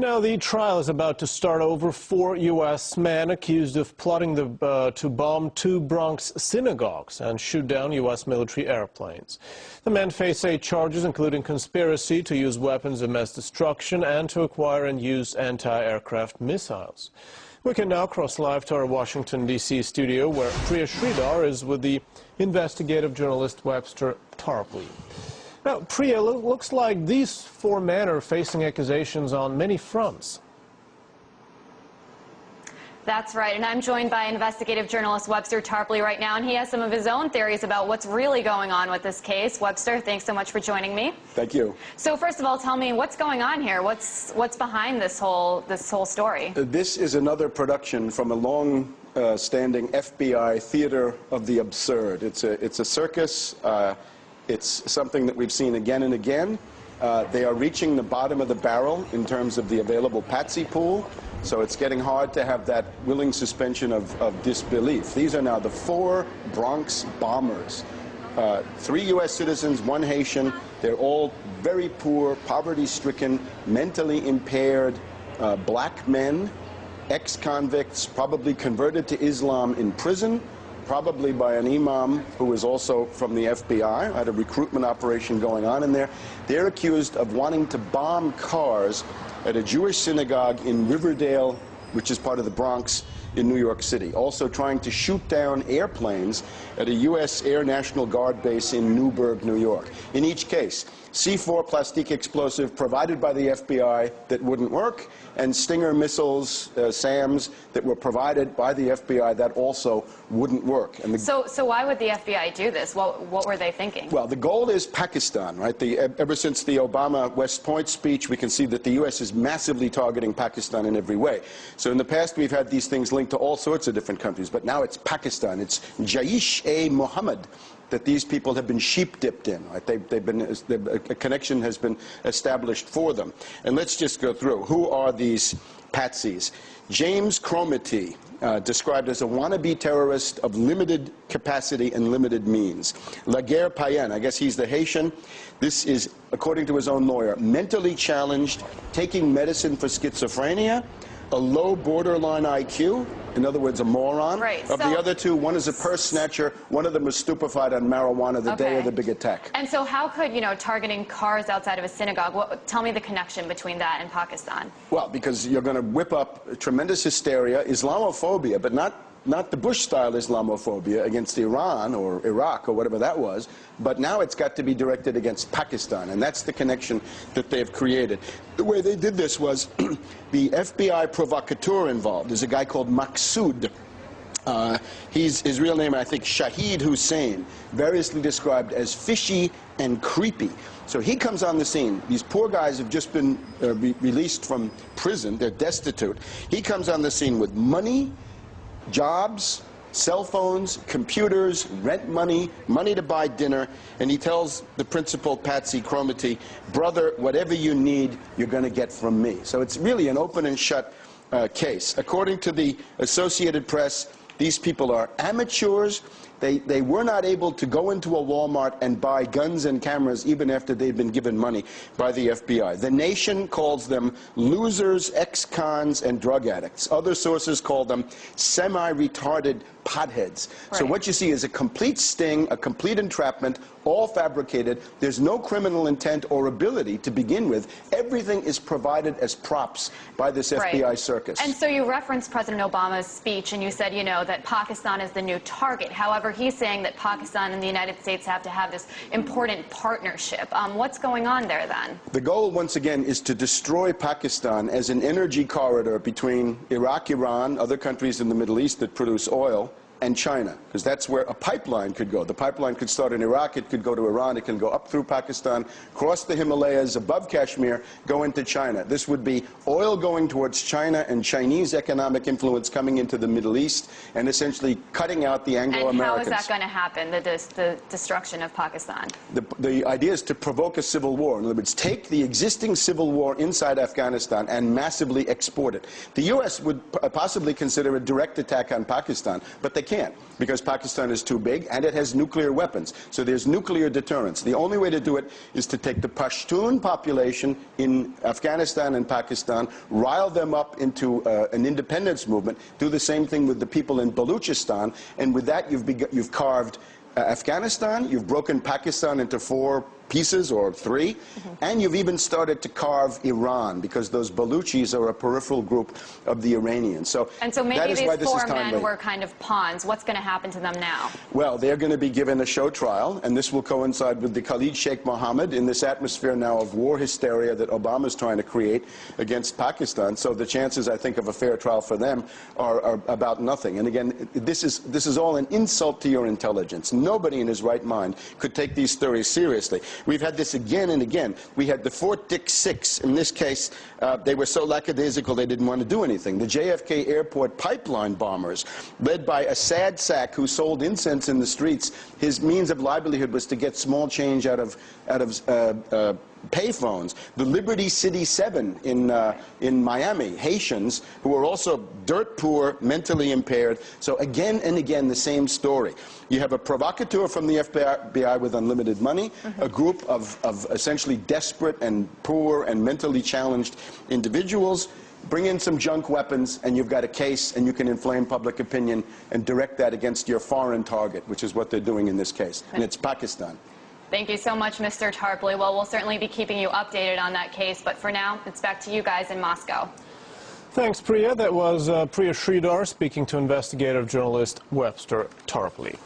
Now, the trial is about to start over 4 U.S. men accused of plotting to bomb 2 Bronx synagogues and shoot down U.S. military airplanes. The men face 8 charges, including conspiracy to use weapons of mass destruction and to acquire and use anti-aircraft missiles. We can now cross live to our Washington, D.C. studio, where Priya Sridhar is with the investigative journalist Webster Tarpley. Now, Priya, it looks like these 4 men are facing accusations on many fronts. That's right, and I'm joined by investigative journalist Webster Tarpley right now, and he has some of his own theories about what's really going on with this case. Webster, thanks so much for joining me. Thank you. So first of all, tell me what's going on here. What's behind this whole story? This is another production from a long-standing FBI theater of the absurd. It's a circus. It's something that we've seen again and again. They are reaching the bottom of the barrel in terms of the available patsy pool, so it's getting hard to have that willing suspension of disbelief. These are now the 4 Bronx bombers. 3 U.S. citizens, 1 Haitian. They're all very poor, poverty-stricken, mentally impaired black men, ex-convicts, probably converted to Islam in prison, probably by an imam who is also from the FBI, had a recruitment operation going on in there. They're accused of wanting to bomb cars at a Jewish synagogue in Riverdale, which is part of the Bronx in New York City. Also trying to shoot down airplanes at a U.S. Air National Guard base in Newburgh, New York. In each case, C4 plastic explosive provided by the FBI that wouldn't work, and Stinger missiles, SAMs, that were provided by the FBI that also wouldn't work. And so why would the FBI do this? What were they thinking? Well, the goal is Pakistan, right? Ever since the Obama West Point speech, we can see that the U.S. is massively targeting Pakistan in every way. So in the past, we've had these things linked to all sorts of different countries, but now it's Pakistan. It's Jaish-e-Mohammed that these people have been sheep-dipped in. Right? A connection has been established for them. And let's just go through. Who are these patsies? James Cromity, described as a wannabe terrorist of limited capacity and limited means. Laguerre Payen, I guess he's the Haitian. This is, according to his own lawyer, mentally challenged, taking medicine for schizophrenia, a low borderline IQ, in other words, a moron. Right. Of the other 2, one is a purse snatcher, one of them was stupefied on marijuana the day of the big attack. And so how could, targeting cars outside of a synagogue, tell me the connection between that and Pakistan? Well, because you're going to whip up tremendous hysteria, Islamophobia, but not the Bush-style Islamophobia against Iran or Iraq or whatever that was, but now it's got to be directed against Pakistan, and that's the connection that they've created. The way they did this was the FBI provocateur involved is a guy called Maqsood. His real name, I think, Shahid Hussein, variously described as fishy and creepy. So he comes on the scene. These poor guys have just been released from prison. They're destitute. He comes on the scene with money, jobs, cell phones, computers, rent money, money to buy dinner, and he tells the principal, Patsy Cromity, brother, whatever you need, you're going to get from me. So it's really an open and shut case. According to the Associated Press, these people are amateurs. They were not able to go into a Walmart and buy guns and cameras even after they'd been given money by the FBI. The Nation calls them losers, ex-cons, and drug addicts. Other sources call them semi-retarded potheads. Right. So what you see is a complete sting, a complete entrapment, all fabricated. There's no criminal intent or ability to begin with. Everything is provided as props by this FBI circus. And so you referenced President Obama's speech, and you said, that Pakistan is the new target. However, he's saying that Pakistan and the United States have to have this important partnership. What's going on there, then? The goal, once again, is to destroy Pakistan as an energy corridor between Iraq, Iran, other countries in the Middle East that produce oil, and China, because that's where a pipeline could go. The pipeline could start in Iraq, it could go to Iran, it can go up through Pakistan, cross the Himalayas, above Kashmir, go into China. This would be oil going towards China and Chinese economic influence coming into the Middle East and essentially cutting out the Anglo-Americans. And how is that going to happen, the destruction of Pakistan? The idea is to provoke a civil war. In other words, take the existing civil war inside Afghanistan and massively export it. The U.S. would possibly consider a direct attack on Pakistan, but they can't, because Pakistan is too big and it has nuclear weapons. So there's nuclear deterrence. The only way to do it is to take the Pashtun population in Afghanistan and Pakistan, rile them up into an independence movement, do the same thing with the people in Baluchistan, and with that you've carved Afghanistan, you've broken Pakistan into 4 pieces or 3, and you've even started to carve Iran, because those Baluchis are a peripheral group of the Iranians. So maybe these 4 men were kind of pawns. What's going to happen to them now? Well, they're going to be given a show trial, and this will coincide with the Khalid Sheikh Mohammed in this atmosphere now of war hysteria that Obama's trying to create against Pakistan. So the chances, I think, of a fair trial for them are about nothing. And again, this is all an insult to your intelligence. Nobody in his right mind could take these theories seriously. We've had this again and again. We had the Fort Dick 6. In this case, they were so lackadaisical they didn't want to do anything. The JFK Airport pipeline bombers, led by a sad sack who sold incense in the streets. His means of livelihood was to get small change out of payphones. The Liberty City 7 in Miami, Haitians who are also dirt poor, mentally impaired. So again and again, the same story. You have a provocateur from the FBI with unlimited money, a group of essentially desperate and poor and mentally challenged individuals. Bring in some junk weapons, and you've got a case, and you can inflame public opinion and direct that against your foreign target, which is what they're doing in this case, and it's Pakistan. Thank you so much, Mr. Tarpley. Well, we'll certainly be keeping you updated on that case, but for now, it's back to you guys in Moscow. Thanks, Priya. That was Priya Sridhar speaking to investigative journalist Webster Tarpley.